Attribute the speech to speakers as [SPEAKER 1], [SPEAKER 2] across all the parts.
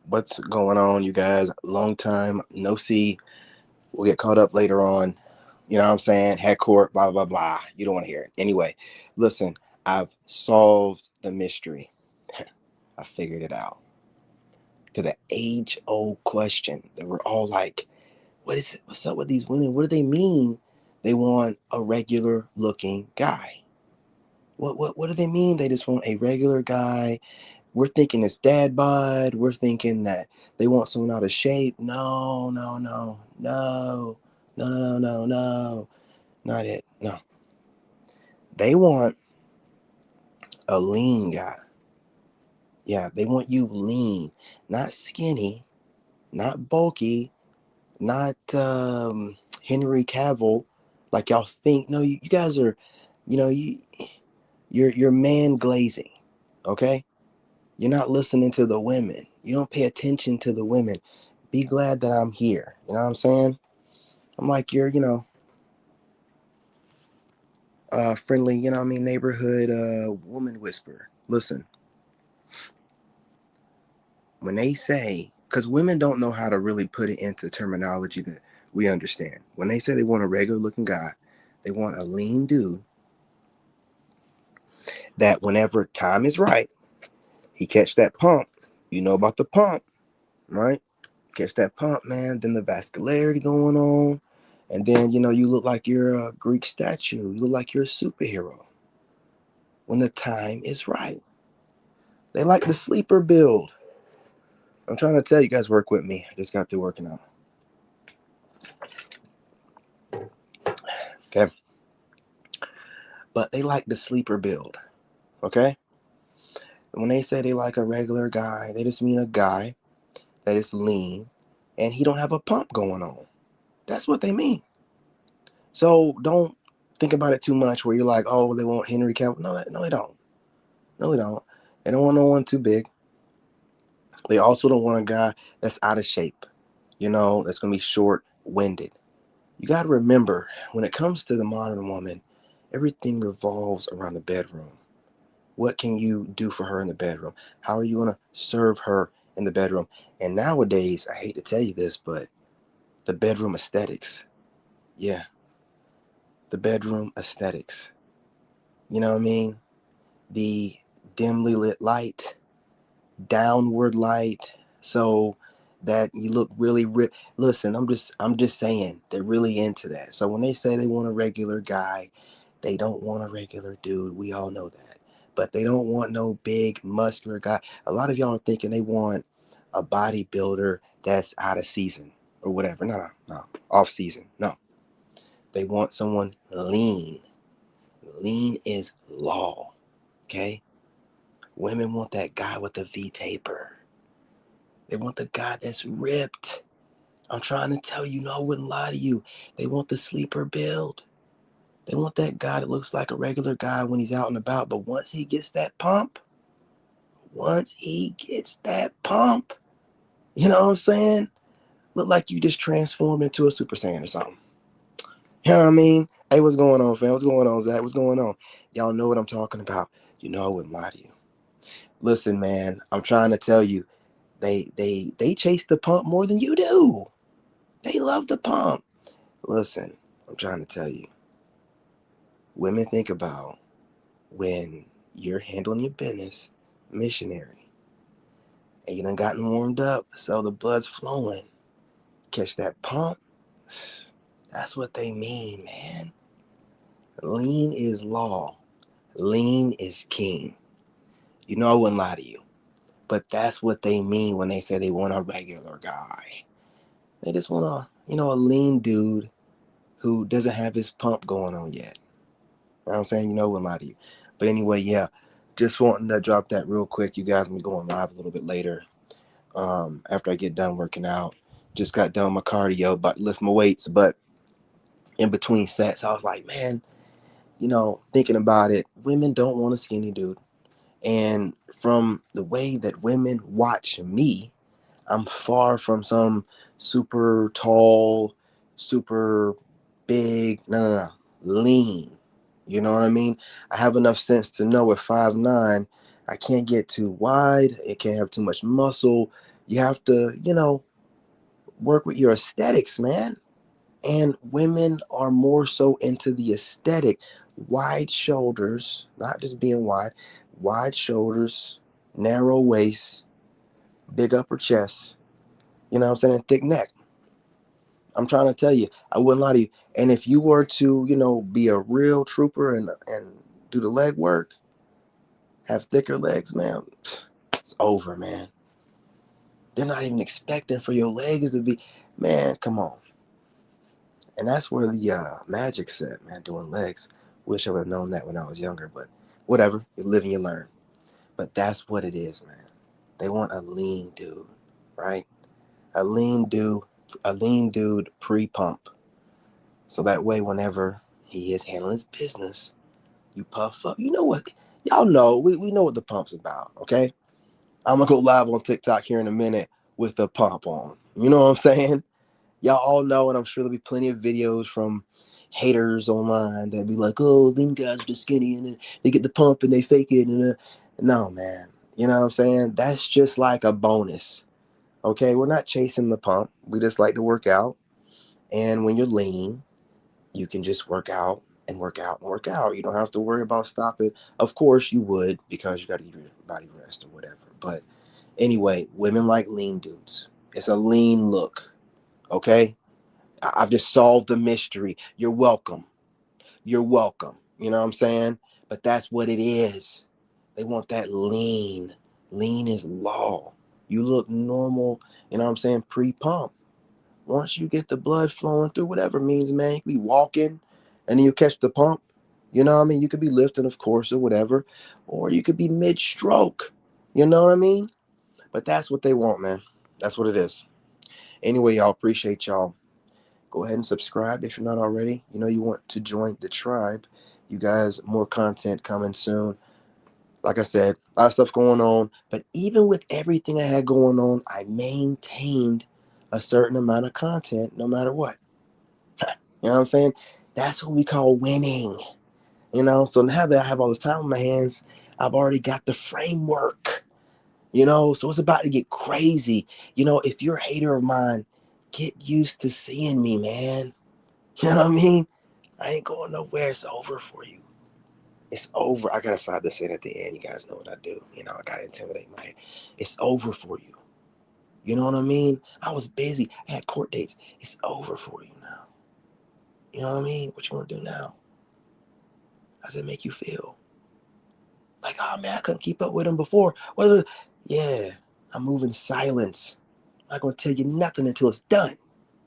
[SPEAKER 1] What's going on, you guys? Long time no see. We'll get caught up later on. You know what I'm saying? Head court, blah, blah, blah. You don't want to hear it. Anyway, listen, I've solved the mystery. I figured it out. To the age old question that we're all like, what is it? What's up with these women? What do they mean? They want a regular looking guy. What do they mean? They just want a regular guy. We're thinking it's dad bod. We're thinking that they want someone out of shape. No, no, no, no, no, no, no, no, no, not it. No, they want a lean guy. Yeah, they want you lean, not skinny, not bulky, not Henry Cavill, like y'all think. No, you guys are, you know, you're man glazing. Okay, you're not listening to the women. You don't pay attention to the women. Be glad that I'm here. You know what I'm saying? I'm like your, friendly, neighborhood woman whisperer. Listen, when they say, because women don't know how to really put it into terminology that we understand. When they say they want a regular looking guy, they want a lean dude that whenever time is right, he catch that pump. You know about the pump, right? Catch that pump, man. Then the vascularity going on. And then, you look like you're a Greek statue. You look like you're a superhero when the time is right. They like the sleeper build. I'm trying to tell you guys, work with me. I just got through working out. Okay. But they like the sleeper build. Okay. When they say they like a regular guy, they just mean a guy that is lean and he don't have a pump going on. That's what they mean. So don't think about it too much where you're like, oh, they want Henry Cavill. No, no, they don't. No, they don't. They don't want no one too big. They also don't want a guy that's out of shape, that's going to be short winded. You got to remember, when it comes to the modern woman, everything revolves around the bedroom. What can you do for her in the bedroom? How are you going to serve her in the bedroom? And nowadays, I hate to tell you this, but the bedroom aesthetics. Yeah, the bedroom aesthetics. You know what I mean? The dimly lit light, downward light, so that you look really listen, I'm just saying they're really into that. So when they say they want a regular guy, they don't want a regular dude. We all know that. But they don't want no big muscular guy. A lot of y'all are thinking they want a bodybuilder that's out of season or whatever. No, no, no. Off season. No. They want someone lean. Lean is law. Okay? Women want that guy with the V taper. They want the guy that's ripped. I'm trying to tell you, no, I wouldn't lie to you. They want the sleeper build. They want that guy that looks like a regular guy when he's out and about. But once he gets that pump, you know what I'm saying? Look like you just transformed into a Super Saiyan or something. You know what I mean? Hey, what's going on, fam? What's going on, Zach? What's going on? Y'all know what I'm talking about. I wouldn't lie to you. Listen, man, I'm trying to tell you, they chase the pump more than you do. They love the pump. Listen, I'm trying to tell you, women think about when you're handling your business, missionary, and you done gotten warmed up, so the blood's flowing. Catch that pump. That's what they mean, man. Lean is law. Lean is king. I wouldn't lie to you. But that's what they mean when they say they want a regular guy. They just want a lean dude who doesn't have his pump going on yet. You know what I'm saying? I wouldn't lie to you. But anyway, yeah, just wanting to drop that real quick. You guys will be going live a little bit later after I get done working out. Just got done my cardio, about to lift my weights. But in between sets, I was like, man, thinking about it, women don't want a skinny dude. And from the way that women watch me, I'm far from some super tall, super big, no, lean. You know what I mean? I have enough sense to know at 5'9", I can't get too wide. It can't have too much muscle. You have to, work with your aesthetics, man. And women are more so into the aesthetic. Wide shoulders, not just being wide shoulders, narrow waist, big upper chest, you know what I'm saying, and thick neck. I'm trying to tell you, I wouldn't lie to you. And if you were to, be a real trooper and do the leg work, have thicker legs, man, it's over, man. They're not even expecting for your legs to be, man, come on. And that's where the magic set, man, doing legs. Wish I would have known that when I was younger, but whatever. You live and you learn. But that's what it is, man. They want a lean dude, right? A lean dude, pre-pump. So that way, whenever he is handling his business, you puff up. You know what? Y'all know, we know what the pump's about, okay? I'm going to go live on TikTok here in a minute with the pump on. You know what I'm saying? Y'all all know, and I'm sure there'll be plenty of videos from haters online that be like, oh, them guys are just skinny and they get the pump and they fake it. And no, man. You know what I'm saying? That's just like a bonus. Okay, we're not chasing the pump. We just like to work out. And when you're lean, you can just work out and work out and work out. You don't have to worry about stopping. Of course you would, because you got to give your body rest or whatever. But anyway, women like lean dudes. It's a lean look. Okay? I've just solved the mystery. You're welcome. You're welcome. You know what I'm saying? But that's what it is. They want that lean. Lean is law. You look normal, you know what I'm saying, pre-pump. Once you get the blood flowing through, whatever it means, man, you could be walking and then you catch the pump. You know what I mean? You could be lifting, of course, or whatever. Or you could be mid-stroke. You know what I mean? But that's what they want, man. That's what it is. Anyway, y'all, appreciate y'all. Go ahead and subscribe if you're not already. You know you want to join the tribe. You guys, more content coming soon. Like I said, a lot of stuff going on. But even with everything I had going on, I maintained a certain amount of content no matter what. You know what I'm saying? That's what we call winning. So now that I have all this time on my hands, I've already got the framework. So it's about to get crazy. If you're a hater of mine, get used to seeing me, man. You know what I mean? I ain't going nowhere. It's over for you. It's over. I gotta slide this in at the end. You guys know what I do. I gotta intimidate my head. It's over for you. You know what I mean? I was busy. I had court dates. It's over for you now. You know what I mean? What you want to do now? How does it make you feel? Like, oh man, I couldn't keep up with him before. Well, yeah, I'm moving silence. I'm not gonna tell you nothing until it's done.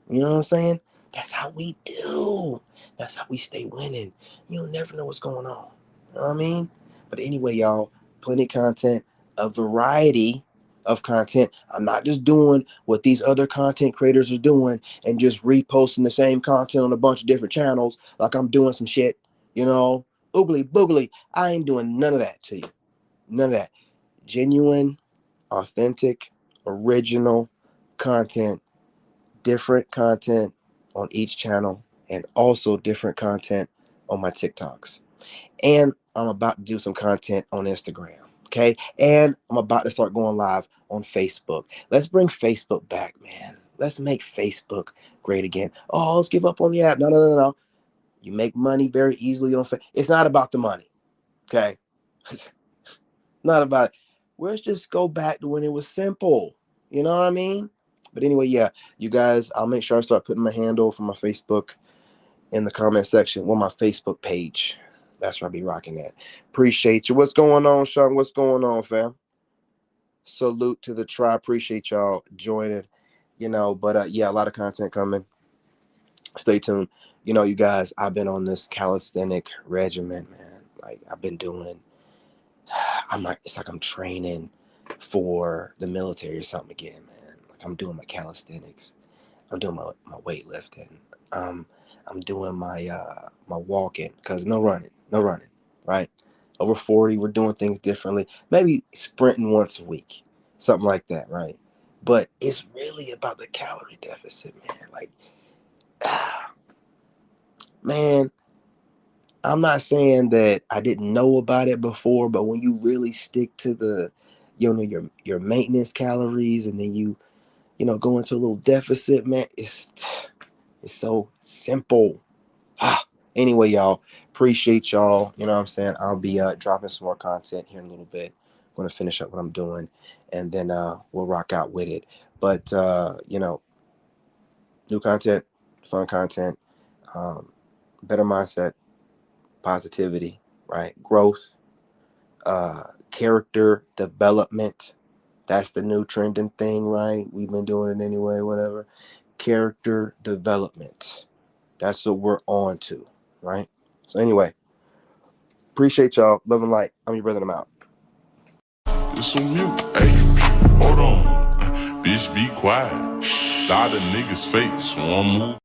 [SPEAKER 1] You know what I'm saying? That's how we do. That's how we stay winning. You'll never know what's going on. You know what I mean? But anyway, y'all, plenty of content, a variety of content. I'm not just doing what these other content creators are doing and just reposting the same content on a bunch of different channels like I'm doing some shit, oogly boogly. I ain't doing none of that to you. None of that. Genuine, authentic, original content, different content on each channel, and also different content on my TikToks. And I'm about to do some content on Instagram. Okay. And I'm about to start going live on Facebook. Let's bring Facebook back, man. Let's make Facebook great again. Oh, let's give up on the app. No, no, no, no. You make money very easily on Facebook. It's not about the money. Okay. It's not about it. Let's just go back to when it was simple. You know what I mean? But anyway, yeah, you guys, I'll make sure I start putting my handle for my Facebook in the comment section. Well, my Facebook page. That's where I'll be rocking at. Appreciate you. What's going on, Sean? What's going on, fam? Salute to the tribe. Appreciate y'all joining. But yeah, a lot of content coming. Stay tuned. You guys, I've been on this calisthenic regimen, man. Like I've been doing. It's like I'm training for the military or something again, man. Like I'm doing my calisthenics. I'm doing my weightlifting. I'm doing my walking, because no running, right? Over 40, we're doing things differently. Maybe sprinting once a week, something like that, right? But it's really about the calorie deficit, man. Like, man, I'm not saying that I didn't know about it before, but when you really stick to you don't know your maintenance calories, and then you go into a little deficit, man. It's so simple. Anyway, y'all, appreciate y'all. You know what I'm saying? I'll be dropping some more content here in a little bit. I'm going to finish up what I'm doing, and then we'll rock out with it. But new content, fun content, better mindset, positivity, right? Growth, character development. That's the new trending thing, right? We've been doing it anyway, whatever. Character development. That's what we're on to, right? So anyway, appreciate y'all. Love and light. I'm your brother, and I'm out.
[SPEAKER 2] It's on mute. Hey, hold on. Bitch, be quiet. Lot of niggas fake, so I'm moving.